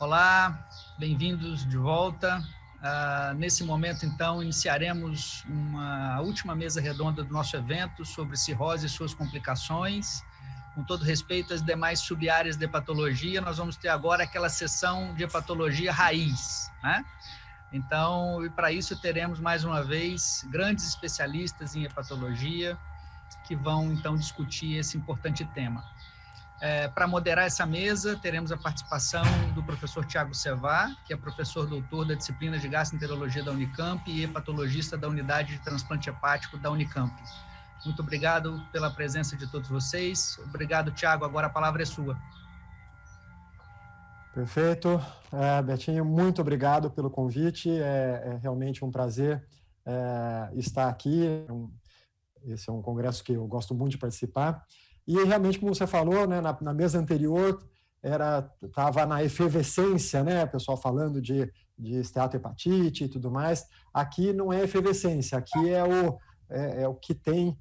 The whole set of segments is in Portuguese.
Olá, bem-vindos de volta. Nesse momento, então, iniciaremos a última mesa redonda do nosso evento sobre cirrose e suas complicações. Com todo respeito às demais sub-áreas de hepatologia, nós vamos ter agora aquela sessão de hepatologia raiz, né? Então, e para isso teremos, mais uma vez, grandes especialistas em hepatologia que vão, então, discutir esse importante tema. Para moderar essa mesa, teremos a participação do professor Tiago Sevá, que é professor doutor da disciplina de gastroenterologia da Unicamp e hepatologista da unidade de transplante hepático da Unicamp. Muito obrigado pela presença de todos vocês. Obrigado, Tiago. Agora a palavra é sua. Perfeito. Betinho, muito obrigado pelo convite. É realmente um prazer estar aqui. Esse é um congresso que eu gosto muito de participar. E realmente, como você falou, né, na mesa anterior, estava na efervescência, né, o pessoal falando de esteatohepatite e tudo mais. Aqui não é efervescência, aqui é o que tem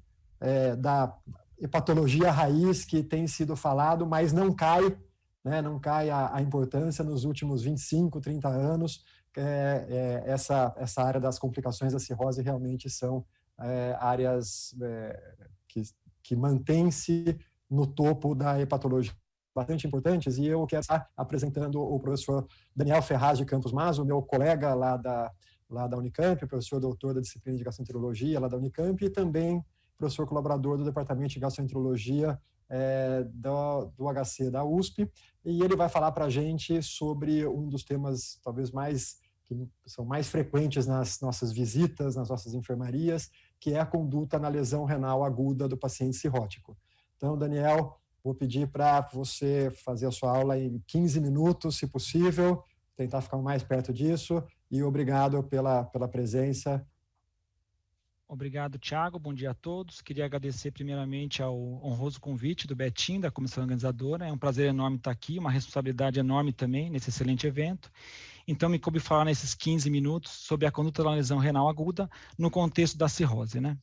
da hepatologia raiz que tem sido falado, mas não cai, né, não cai a importância nos últimos 25, 30 anos. Essa área das complicações da cirrose realmente são áreas que mantém-se no topo da hepatologia bastante importantes, e eu quero estar apresentando o professor Daniel Ferraz de Campos Mazo, meu colega lá da Unicamp, professor doutor da disciplina de gastroenterologia lá da Unicamp, e também professor colaborador do departamento de gastroenterologia do HC da USP, e ele vai falar para a gente sobre um dos temas talvez que são mais frequentes nas nossas visitas, nas nossas enfermarias, que é a conduta na lesão renal aguda do paciente cirrótico. Então, Daniel, vou pedir para você fazer a sua aula em 15 minutos, se possível, tentar ficar mais perto disso, e obrigado pela presença. Obrigado, Tiago. Bom dia a todos. Queria agradecer primeiramente ao honroso convite do Betim, da comissão organizadora. É um prazer enorme estar aqui, uma responsabilidade enorme também nesse excelente evento. Então, me coube falar nesses 15 minutos sobre a conduta da lesão renal aguda no contexto da cirrose, né?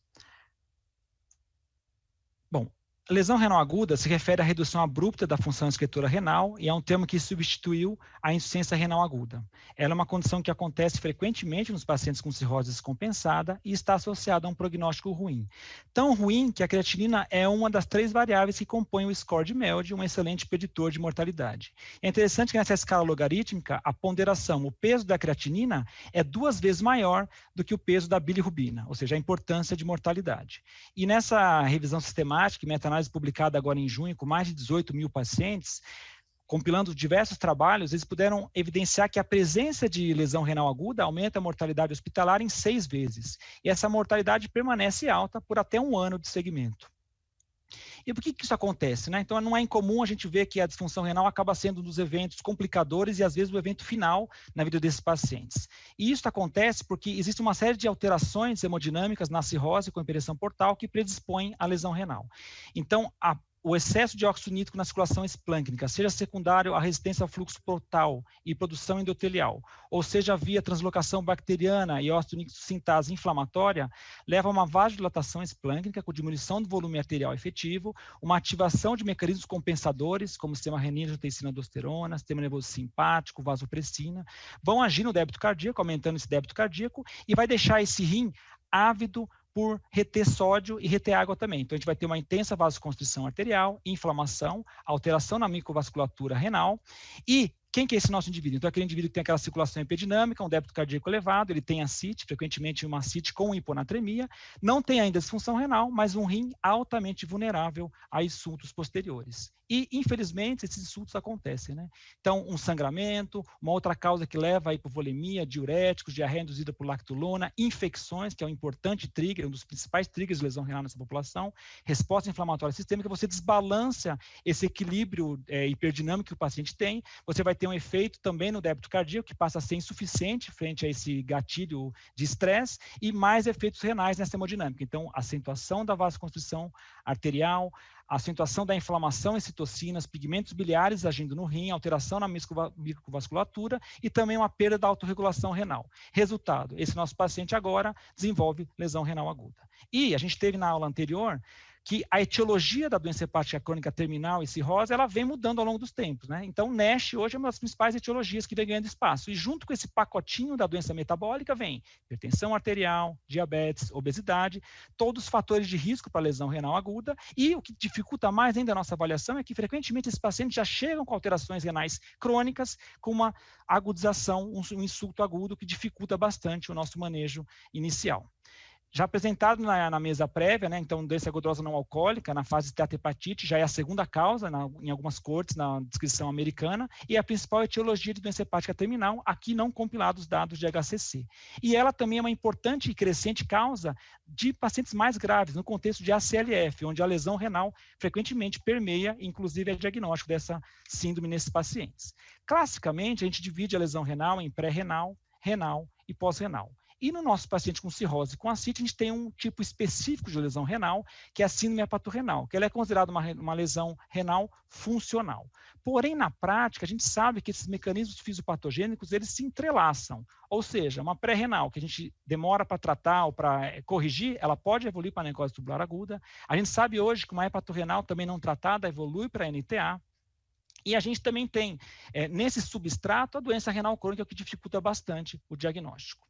Bom, a lesão renal aguda se refere à redução abrupta da função excretora renal e é um termo que substituiu a insuficiência renal aguda. Ela é uma condição que acontece frequentemente nos pacientes com cirrose descompensada e está associada a um prognóstico ruim. Tão ruim que a creatinina é uma das 3 variáveis que compõem o score de MELD, um excelente preditor de mortalidade. É interessante que nessa escala logarítmica, a ponderação, o peso da creatinina é 2 vezes maior do que o peso da bilirrubina, ou seja, a importância de mortalidade. E nessa revisão sistemática e meta-análise publicada agora em junho, com mais de 18 mil pacientes, compilando diversos trabalhos, eles puderam evidenciar que a presença de lesão renal aguda aumenta a mortalidade hospitalar em 6 vezes. E essa mortalidade permanece alta por até 1 ano de segmento. E por que isso acontece, né? Então, não é incomum a gente ver que a disfunção renal acaba sendo um dos eventos complicadores e, às vezes, o evento final na vida desses pacientes. E isso acontece porque existe uma série de alterações hemodinâmicas na cirrose com hipertensão portal que predispõem à lesão renal. Então, o excesso de óxido nítrico na circulação esplâncnica, seja secundário à resistência ao fluxo portal e produção endotelial, ou seja via translocação bacteriana e óxido nítrico sintase inflamatória, leva a uma vasodilatação esplâncnica com diminuição do volume arterial efetivo, uma ativação de mecanismos compensadores, como o sistema renina-angiotensina-aldosterona, sistema nervoso simpático, vasopressina, vão agir no débito cardíaco, aumentando esse débito cardíaco, e vai deixar esse rim ávido por reter sódio e reter água também. Então, a gente vai ter uma intensa vasoconstrição arterial, inflamação, alteração na microvasculatura renal. E quem que é esse nosso indivíduo? Então, aquele indivíduo que tem aquela circulação hiperdinâmica, um débito cardíaco elevado, ele tem ascite, frequentemente uma ascite com hiponatremia, não tem ainda disfunção renal, mas um rim altamente vulnerável a insultos posteriores. E, infelizmente, esses insultos acontecem, né? Então, um sangramento, uma outra causa que leva a hipovolemia, diuréticos, diarreia induzida por lactulona, infecções, que é um importante trigger, um dos principais triggers de lesão renal nessa população, resposta inflamatória sistêmica, você desbalança esse equilíbrio hiperdinâmico que o paciente tem, você vai ter um efeito também no débito cardíaco, que passa a ser insuficiente frente a esse gatilho de estresse, e mais efeitos renais nessa hemodinâmica. Então, acentuação da vasoconstrição arterial, acentuação da inflamação em citocinas, pigmentos biliares agindo no rim, alteração na microvasculatura e também uma perda da autorregulação renal. Resultado, esse nosso paciente agora desenvolve lesão renal aguda. E a gente teve na aula anterior que a etiologia da doença hepática crônica terminal e cirrose, ela vem mudando ao longo dos tempos, né? Então, NASH hoje é uma das principais etiologias que vem ganhando espaço. E junto com esse pacotinho da doença metabólica vem hipertensão arterial, diabetes, obesidade, todos os fatores de risco para lesão renal aguda. E o que dificulta mais ainda a nossa avaliação é que, frequentemente, esses pacientes já chegam com alterações renais crônicas, com uma agudização, um insulto agudo, que dificulta bastante o nosso manejo inicial. Já apresentado na mesa prévia, né, então doença gordurosa não alcoólica, na fase de esteatohepatite, já é a segunda causa em algumas cortes, na descrição americana, e a principal etiologia de doença hepática terminal, aqui não compilados dados de HCC. E ela também é uma importante e crescente causa de pacientes mais graves, no contexto de ACLF, onde a lesão renal frequentemente permeia, inclusive, o diagnóstico dessa síndrome nesses pacientes. Classicamente, a gente divide a lesão renal em pré-renal, renal e pós-renal. E no nosso paciente com cirrose com ascite, a gente tem um tipo específico de lesão renal, que é a síndrome hepatorrenal, que ela é considerada uma lesão renal funcional. Porém, na prática, a gente sabe que esses mecanismos fisiopatogênicos, eles se entrelaçam. Ou seja, uma pré-renal, que a gente demora para tratar ou para corrigir, ela pode evoluir para a necrose tubular aguda. A gente sabe hoje que uma hepatorrenal também não tratada evolui para a NTA. E a gente também tem, nesse substrato, a doença renal crônica, que dificulta bastante o diagnóstico.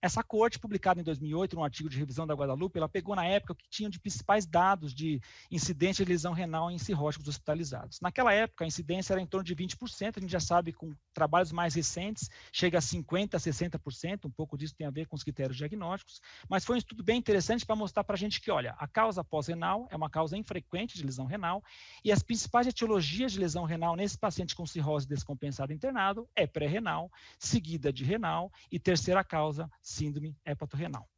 Essa coorte, publicada em 2008, num artigo de revisão da Guadalupe, ela pegou na época o que tinham de principais dados de incidência de lesão renal em cirróticos hospitalizados. Naquela época, a incidência era em torno de 20%, a gente já sabe, com trabalhos mais recentes, chega a 50%, 60%, um pouco disso tem a ver com os critérios diagnósticos, mas foi um estudo bem interessante para mostrar para a gente que, olha, a causa pós-renal é uma causa infrequente de lesão renal, e as principais etiologias de lesão renal nesse paciente com cirrose descompensada internado é pré-renal, seguida de renal, e terceira causa, síndrome hepatorrenal.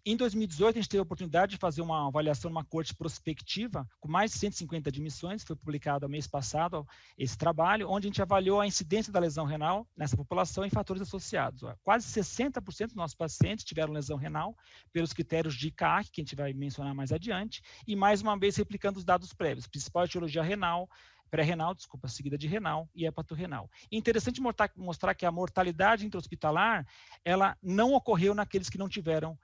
Em 2018, a gente teve a oportunidade de fazer uma avaliação numa corte prospectiva, com mais de 150 admissões, foi publicado mês passado esse trabalho, onde a gente avaliou a incidência da lesão renal nessa população em fatores associados. Quase 60% dos nossos pacientes tiveram lesão renal pelos critérios de ICAAC, que a gente vai mencionar mais adiante, e mais uma vez replicando os dados prévios, principal etiologia renal, pré-renal, seguida de renal e hepatorrenal. Interessante mostrar que a mortalidade intra-hospitalar, ela não ocorreu naqueles que não tiveram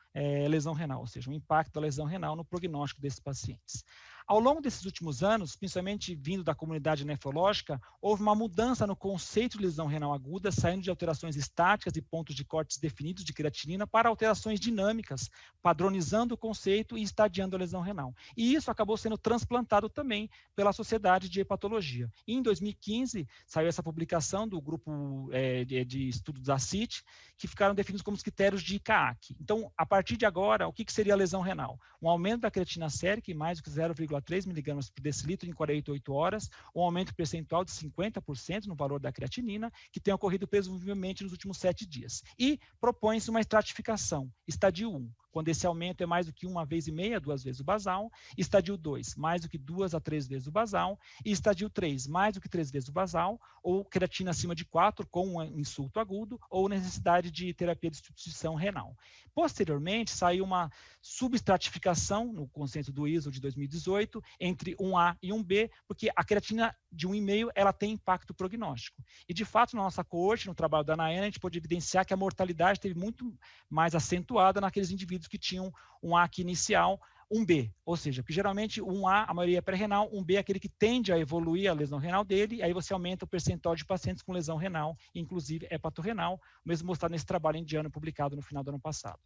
lesão renal, ou seja, o impacto da lesão renal no prognóstico desses pacientes. Ao longo desses últimos anos, principalmente vindo da comunidade nefrológica, houve uma mudança no conceito de lesão renal aguda, saindo de alterações estáticas e pontos de cortes definidos de creatinina para alterações dinâmicas, padronizando o conceito e estadiando a lesão renal. E isso acabou sendo transplantado também pela Sociedade de Hepatologia. E em 2015, saiu essa publicação do grupo de estudos da CIT, que ficaram definidos como os critérios de ICAAC. Então, a partir de agora, o que seria a lesão renal? Um aumento da creatina sérica em mais do que 0,3 mg por decilitro em 48 horas, um aumento percentual de 50% no valor da creatinina, que tem ocorrido presumivelmente nos últimos 7 dias. E propõe-se uma estratificação, estadio 1, quando esse aumento é mais do que 1,5 a 2 vezes o basal, estadio 2, mais do que 2 a 3 vezes o basal, e estadio 3, mais do que 3 vezes o basal, ou creatina acima de 4, com um insulto agudo, ou necessidade de terapia de substituição renal. Posteriormente, saiu uma subestratificação, no consenso do ISO de 2018, entre 1A e 1B, porque a creatina de 1,5, ela tem impacto prognóstico. E, de fato, na nossa coorte, no trabalho da Nayana, a gente pôde evidenciar que a mortalidade teve muito mais acentuada naqueles indivíduos que tinham um AQ inicial, 1B, ou seja, que geralmente 1A, a maioria é pré-renal, 1B é aquele que tende a evoluir a lesão renal dele, e aí você aumenta o percentual de pacientes com lesão renal, inclusive hepatorrenal, mesmo mostrado nesse trabalho indiano publicado no final do ano passado.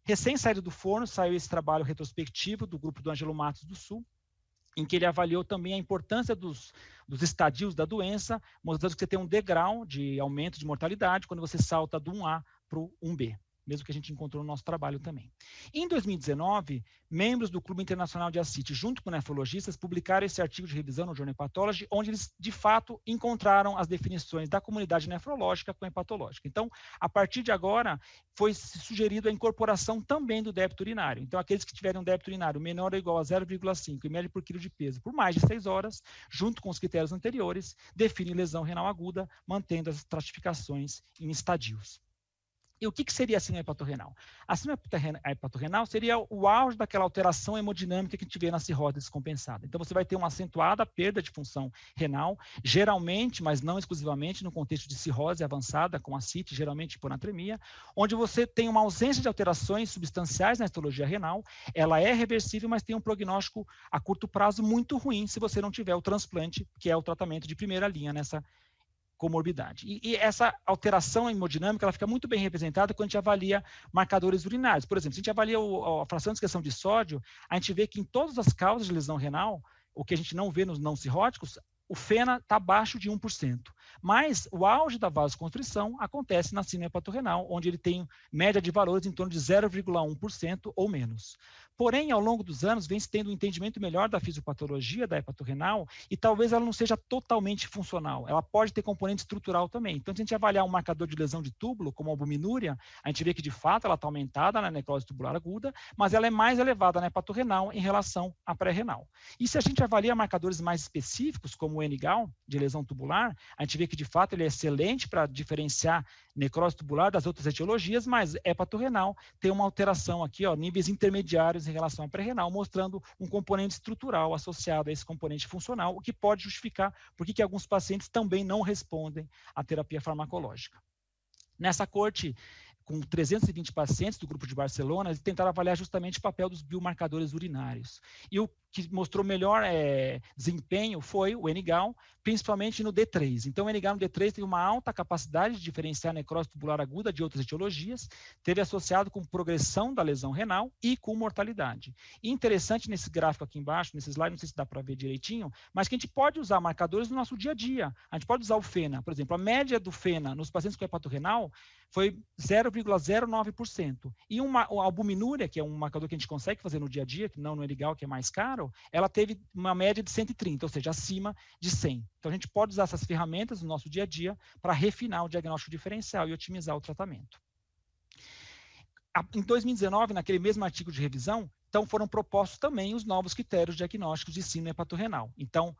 Recém saído do forno, saiu esse trabalho retrospectivo do grupo do Ângelo Matos do Sul, em que ele avaliou também a importância dos estadios da doença, mostrando que você tem um degrau de aumento de mortalidade quando você salta do 1A para o 1B. Mesmo que a gente encontrou no nosso trabalho também. Em 2019, membros do Clube Internacional de Ascite, junto com nefrologistas, publicaram esse artigo de revisão no Journal Hepatology, onde eles, de fato, encontraram as definições da comunidade nefrológica com hepatológica. Então, a partir de agora, foi sugerido a incorporação também do débito urinário. Então, aqueles que tiverem um débito urinário menor ou igual a 0,5 ml por quilo de peso por mais de 6 horas, junto com os critérios anteriores, definem lesão renal aguda, mantendo as estratificações em estadios. E o que seria a síndrome hepatorrenal? A síndrome hepatorrenal seria o auge daquela alteração hemodinâmica que a gente vê na cirrose descompensada. Então, você vai ter uma acentuada perda de função renal, geralmente, mas não exclusivamente, no contexto de cirrose avançada, com ascite, geralmente hiponatremia, onde você tem uma ausência de alterações substanciais na histologia renal, ela é reversível, mas tem um prognóstico a curto prazo muito ruim se você não tiver o transplante, que é o tratamento de primeira linha nessa comorbidade. E essa alteração hemodinâmica ela fica muito bem representada quando a gente avalia marcadores urinários. Por exemplo, se a gente avalia a fração de excreção de sódio, a gente vê que em todas as causas de lesão renal, o que a gente não vê nos não cirróticos, o FeNA está abaixo de 1%. Mas o auge da vasoconstrição acontece na síndrome hepatorrenal, onde ele tem média de valores em torno de 0,1% ou menos. Porém, ao longo dos anos, vem se tendo um entendimento melhor da fisiopatologia da hepatorrenal e talvez ela não seja totalmente funcional. Ela pode ter componente estrutural também. Então, se a gente avaliar um marcador de lesão de túbulo, como a albuminúria, a gente vê que, de fato, ela está aumentada na necrose tubular aguda, mas ela é mais elevada na hepatorrenal em relação à pré-renal. E se a gente avalia marcadores mais específicos, como o NGAL, de lesão tubular, a gente vê que, de fato, ele é excelente para diferenciar necrose tubular das outras etiologias, mas hepatorrenal tem uma alteração aqui, ó, níveis intermediários em relação à pré-renal, mostrando um componente estrutural associado a esse componente funcional, o que pode justificar por que alguns pacientes também não respondem à terapia farmacológica. Nessa corte, com 320 pacientes do grupo de Barcelona, eles tentaram avaliar justamente o papel dos biomarcadores urinários. E o que mostrou melhor desempenho foi o NGAL, principalmente no D3. Então, o NGAL no D3 teve uma alta capacidade de diferenciar a necrose tubular aguda de outras etiologias, teve associado com progressão da lesão renal e com mortalidade. E interessante nesse gráfico aqui embaixo, nesse slide, não sei se dá para ver direitinho, mas que a gente pode usar marcadores no nosso dia a dia. A gente pode usar o FeNA, por exemplo, a média do FeNA nos pacientes com hepatorrenal foi 0,09%. E a albuminúria, que é um marcador que a gente consegue fazer no dia a dia, que não no NGAL, que é mais caro, ela teve uma média de 130, ou seja, acima de 100. Então, a gente pode usar essas ferramentas no nosso dia a dia para refinar o diagnóstico diferencial e otimizar o tratamento. Em 2019, naquele mesmo artigo de revisão, então foram propostos também os novos critérios diagnósticos de síndrome hepatorrenal. Então,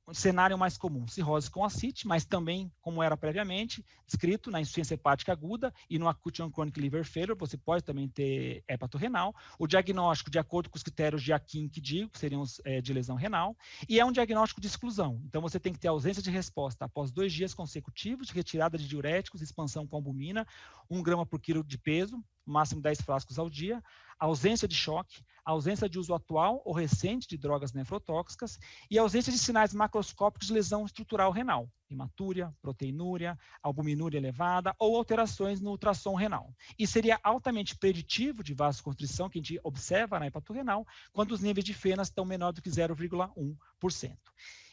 o cenário mais comum, cirrose com ascite, mas também, como era previamente descrito, na insuficiência hepática aguda e no acute on-chronic liver failure, você pode também ter hepatorrenal. O diagnóstico, de acordo com os critérios de Akin que digo, que seriam os de lesão renal, e é um diagnóstico de exclusão. Então, você tem que ter ausência de resposta após 2 dias consecutivos de retirada de diuréticos, expansão com albumina, 1 grama por quilo de peso, máximo 10 frascos ao dia, ausência de choque, ausência de uso atual ou recente de drogas nefrotóxicas e ausência de sinais macroscópicos de lesão estrutural renal, hematúria, proteinúria, albuminúria elevada ou alterações no ultrassom renal. E seria altamente preditivo de vasoconstrição que a gente observa na hepatorrenal quando os níveis de FeNAs estão menor do que 0,1%.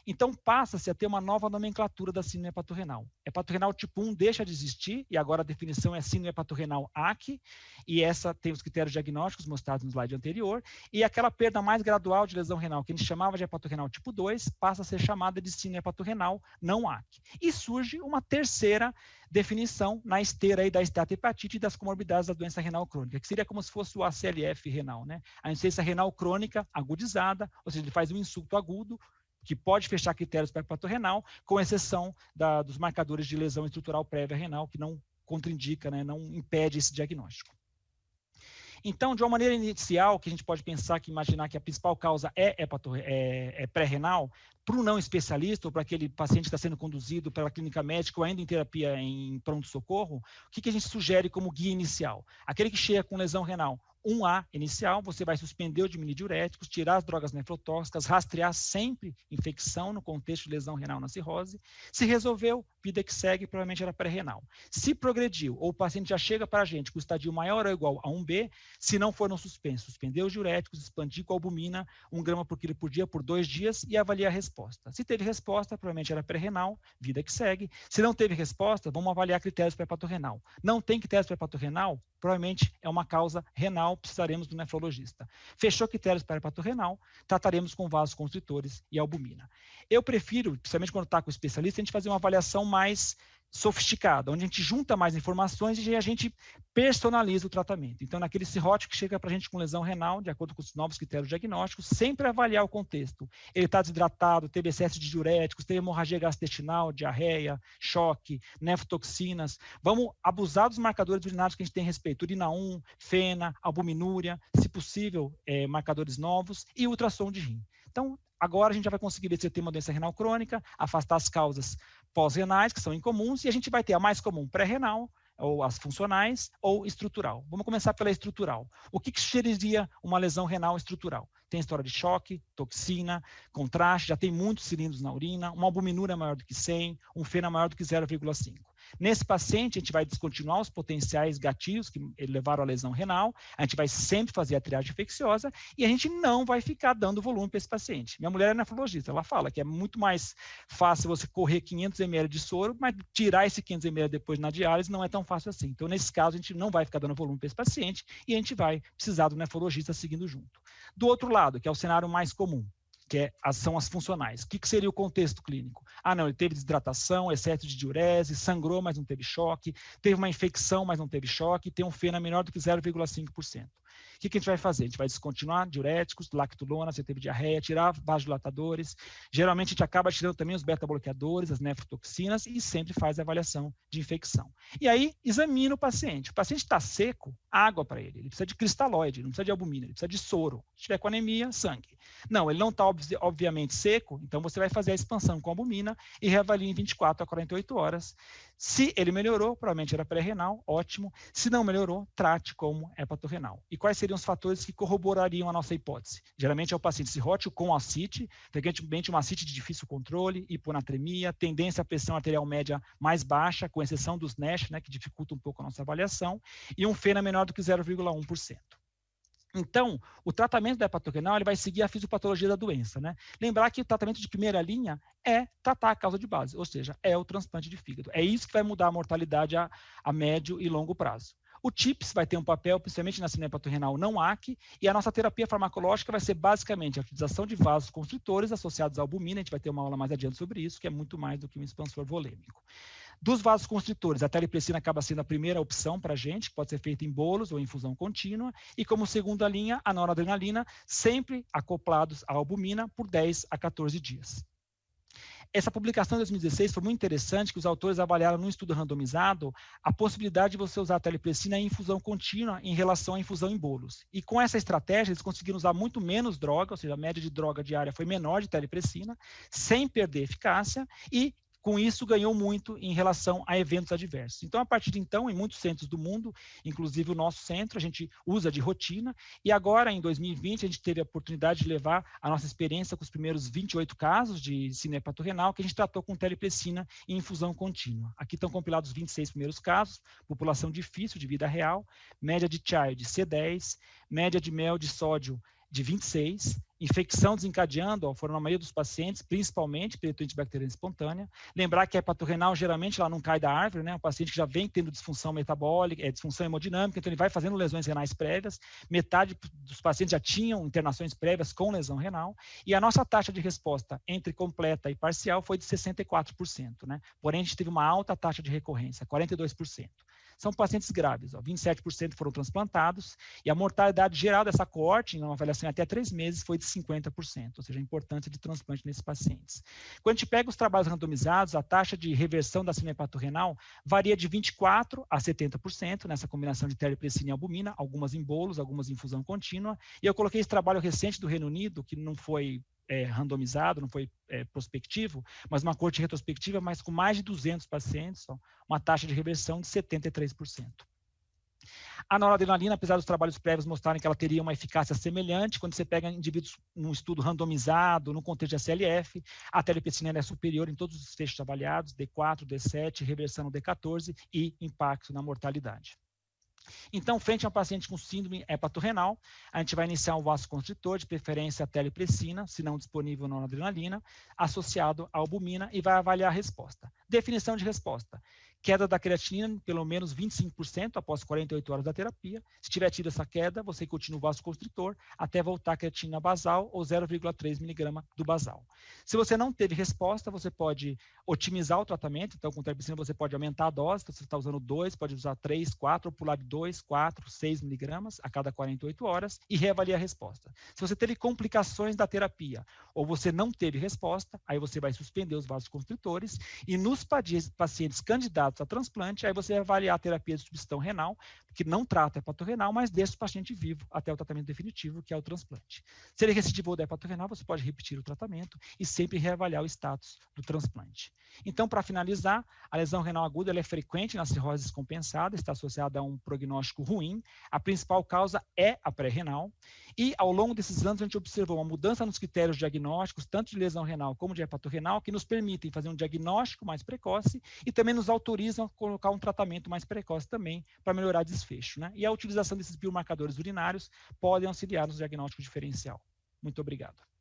Então, passa-se a ter uma nova nomenclatura da síndrome hepatorrenal. Hepatorrenal tipo 1 deixa de existir, e agora a definição é síndrome hepatorrenal AC, e essa tem os critérios diagnósticos mostrados no slide anterior, e aquela perda mais gradual de lesão renal, que a gente chamava de hepatorrenal tipo 2, passa a ser chamada de síndrome hepatorrenal não AC. E surge uma terceira definição na esteira aí da esteatohepatite e das comorbidades da doença renal crônica, que seria como se fosse o ACLF renal, né? A insuficiência renal crônica agudizada, ou seja, ele faz um insulto agudo, que pode fechar critérios para hepatorrenal, com exceção dos marcadores de lesão estrutural prévia renal, que não contraindica, né, não impede esse diagnóstico. Então, de uma maneira inicial, que a gente pode imaginar que a principal causa é pré-renal, para o não especialista ou para aquele paciente que está sendo conduzido pela clínica médica ou ainda em terapia em pronto-socorro, o que a gente sugere como guia inicial? Aquele que chega com lesão renal 1A inicial, você vai suspender ou diminuir diuréticos, tirar as drogas nefrotóxicas, rastrear sempre infecção no contexto de lesão renal na cirrose. Se resolveu, vida que segue, provavelmente era pré-renal. Se progrediu, ou o paciente já chega para a gente com o estadio maior ou igual a 1B, se não for no suspenso, suspender os diuréticos, expandir com albumina, 1 grama por quilo por dia por 2 dias e avaliar a resposta. Se teve resposta, provavelmente era pré-renal, vida que segue. Se não teve resposta, vamos avaliar critérios para hepatorrenal. Não tem critérios para hepatorrenal, provavelmente é uma causa renal, precisaremos do nefrologista. Fechou critérios para hepatorrenal, trataremos com vasoconstritores e albumina. Eu prefiro, principalmente quando está com o especialista, a gente fazer uma avaliação mais sofisticada, onde a gente junta mais informações e a gente personaliza o tratamento. Então, naquele cirrótico que chega para a gente com lesão renal, de acordo com os novos critérios diagnósticos, sempre avaliar o contexto. Ele está desidratado, teve excesso de diuréticos, teve hemorragia gastrointestinal, diarreia, choque, nefrotoxinas. Vamos abusar dos marcadores urinários que a gente tem a respeito. Urina 1, fena, albuminúria, se possível, marcadores novos e ultrassom de rim. Então, agora a gente já vai conseguir ver se tem uma doença renal crônica, afastar as causas pós-renais, que são incomuns, e a gente vai ter a mais comum pré-renal, ou as funcionais, ou estrutural. Vamos começar pela estrutural. O que sugeriria uma lesão renal estrutural? Tem história de choque, toxina, contraste, já tem muitos cilindros na urina, uma albuminúria maior do que 100, um fena maior do que 0,5. Nesse paciente, a gente vai descontinuar os potenciais gatilhos que levaram à lesão renal, a gente vai sempre fazer a triagem infecciosa e a gente não vai ficar dando volume para esse paciente. Minha mulher é nefrologista, ela fala que é muito mais fácil você correr 500 ml de soro, mas tirar esse 500 ml depois na diálise não é tão fácil assim. Então, nesse caso, a gente não vai ficar dando volume para esse paciente e a gente vai precisar do nefrologista seguindo junto. Do outro lado, que é o cenário mais comum, que são as funcionais. O que seria o contexto clínico? Ah, não, ele teve desidratação, excesso de diurese, sangrou, mas não teve choque, teve uma infecção, mas não teve choque, tem um fena menor do que 0,5%. O que a gente vai fazer? A gente vai descontinuar diuréticos, lactulona, se teve diarreia, tirar vasodilatadores. Geralmente a gente acaba tirando também os beta-bloqueadores, as nefrotoxinas e sempre faz a avaliação de infecção. E aí, examina o paciente. O paciente está seco, água para ele. Ele precisa de cristalóide, não precisa de albumina, ele precisa de soro. Se tiver com anemia, sangue. Não, ele não está obviamente seco, então você vai fazer a expansão com albumina e reavalia em 24 a 48 horas. Se ele melhorou, provavelmente era pré-renal, ótimo. Se não melhorou, trate como hepatorrenal. E quais seriam os fatores que corroborariam a nossa hipótese? Geralmente é o paciente cirrótico com ascite, frequentemente uma ascite de difícil controle, hiponatremia, tendência à pressão arterial média mais baixa, com exceção dos NASH, né, que dificulta um pouco a nossa avaliação, e um fena menor do que 0,1%. Então, o tratamento da hepatorrenal ele vai seguir a fisiopatologia da doença, né? Lembrar que o tratamento de primeira linha é tratar a causa de base, ou seja, é o transplante de fígado. É isso que vai mudar a mortalidade a médio e longo prazo. O TIPS vai ter um papel, principalmente na síndrome hepatorrenal não AC, e a nossa terapia farmacológica vai ser basicamente a utilização de vasos constritores associados à albumina. A gente vai ter uma aula mais adiante sobre isso, que é muito mais do que um expansor volêmico. Dos vasos constritores, a teleprecina acaba sendo a primeira opção para a gente, que pode ser feita em bolos ou em infusão contínua, e como segunda linha, a noradrenalina, sempre acoplados à albumina por 10 a 14 dias. Essa publicação de 2016 foi muito interessante, que os autores avaliaram num estudo randomizado a possibilidade de você usar a teleprecina em infusão contínua em relação à infusão em bolos. E com essa estratégia, eles conseguiram usar muito menos droga, ou seja, a média de droga diária foi menor de teleprecina, sem perder eficácia e com isso, ganhou muito em relação a eventos adversos. Então, a partir de então, em muitos centros do mundo, inclusive o nosso centro, a gente usa de rotina. E agora, em 2020, a gente teve a oportunidade de levar a nossa experiência com os primeiros 28 casos de síndrome hepatorrenal, que a gente tratou com teleprecina em infusão contínua. Aqui estão compilados os 26 primeiros casos, população difícil de vida real, média de child C10, média de mel de sódio de 26, infecção desencadeando, foram na maioria dos pacientes, principalmente peritonitis bacteriana espontânea. Lembrar que a hepatorrenal, geralmente, ela não cai da árvore, né? O paciente que já vem tendo disfunção metabólica, disfunção hemodinâmica, então ele vai fazendo lesões renais prévias. Metade dos pacientes já tinham internações prévias com lesão renal. E a nossa taxa de resposta entre completa e parcial foi de 64%, né? Porém, a gente teve uma alta taxa de recorrência, 42%. São pacientes graves, 27% foram transplantados, e a mortalidade geral dessa coorte, em uma avaliação até 3 meses, foi de 50%, ou seja, a importância de transplante nesses pacientes. Quando a gente pega os trabalhos randomizados, a taxa de reversão da síndrome hepatorrenal varia de 24% a 70%, nessa combinação de teleprecina e albumina, algumas em bolos, algumas em infusão contínua, e eu coloquei esse trabalho recente do Reino Unido, que não foi randomizado, não foi prospectivo, mas uma coorte retrospectiva, mas com mais de 200 pacientes, uma taxa de reversão de 73%. A noradrenalina, apesar dos trabalhos prévios mostrarem que ela teria uma eficácia semelhante, quando você pega indivíduos num estudo randomizado, no contexto de SLF, a teleprecina é superior em todos os fechos avaliados, D4, D7, reversão no D14 e impacto na mortalidade. Então, frente a um paciente com síndrome hepatorrenal, a gente vai iniciar um vasoconstritor, de preferência a teleprecina, se não disponível noradrenalina, associado à albumina e vai avaliar a resposta. Definição de resposta. queda da creatinina, pelo menos 25% após 48 horas da terapia. Se tiver tido essa queda, você continua o vasoconstritor até voltar a creatinina basal ou 0,3 mg do basal. Se você não teve resposta, você pode otimizar o tratamento. Então, com terbicina, você pode aumentar a dose. Se você está usando 2, pode usar 3, 4, ou pular de 2, 4, 6 miligramas a cada 48 horas e reavaliar a resposta. Se você teve complicações da terapia ou você não teve resposta, aí você vai suspender os vasoconstritores e nos pacientes candidatos a transplante, aí você vai avaliar a terapia de substituição renal, que não trata hepatorenal, mas deixa o paciente vivo até o tratamento definitivo, que é o transplante. Se ele recidivou da hepatorenal, você pode repetir o tratamento e sempre reavaliar o status do transplante. Então, para finalizar, a lesão renal aguda ela é frequente na cirrose descompensada, está associada a um prognóstico ruim. A principal causa é a pré-renal. E, ao longo desses anos, a gente observou uma mudança nos critérios diagnósticos, tanto de lesão renal como de hepatorenal, que nos permitem fazer um diagnóstico mais precoce e também nos autorizam a colocar um tratamento mais precoce também para melhorar desfecho, né? E a utilização desses biomarcadores urinários podem auxiliar no diagnóstico diferencial. Muito obrigado.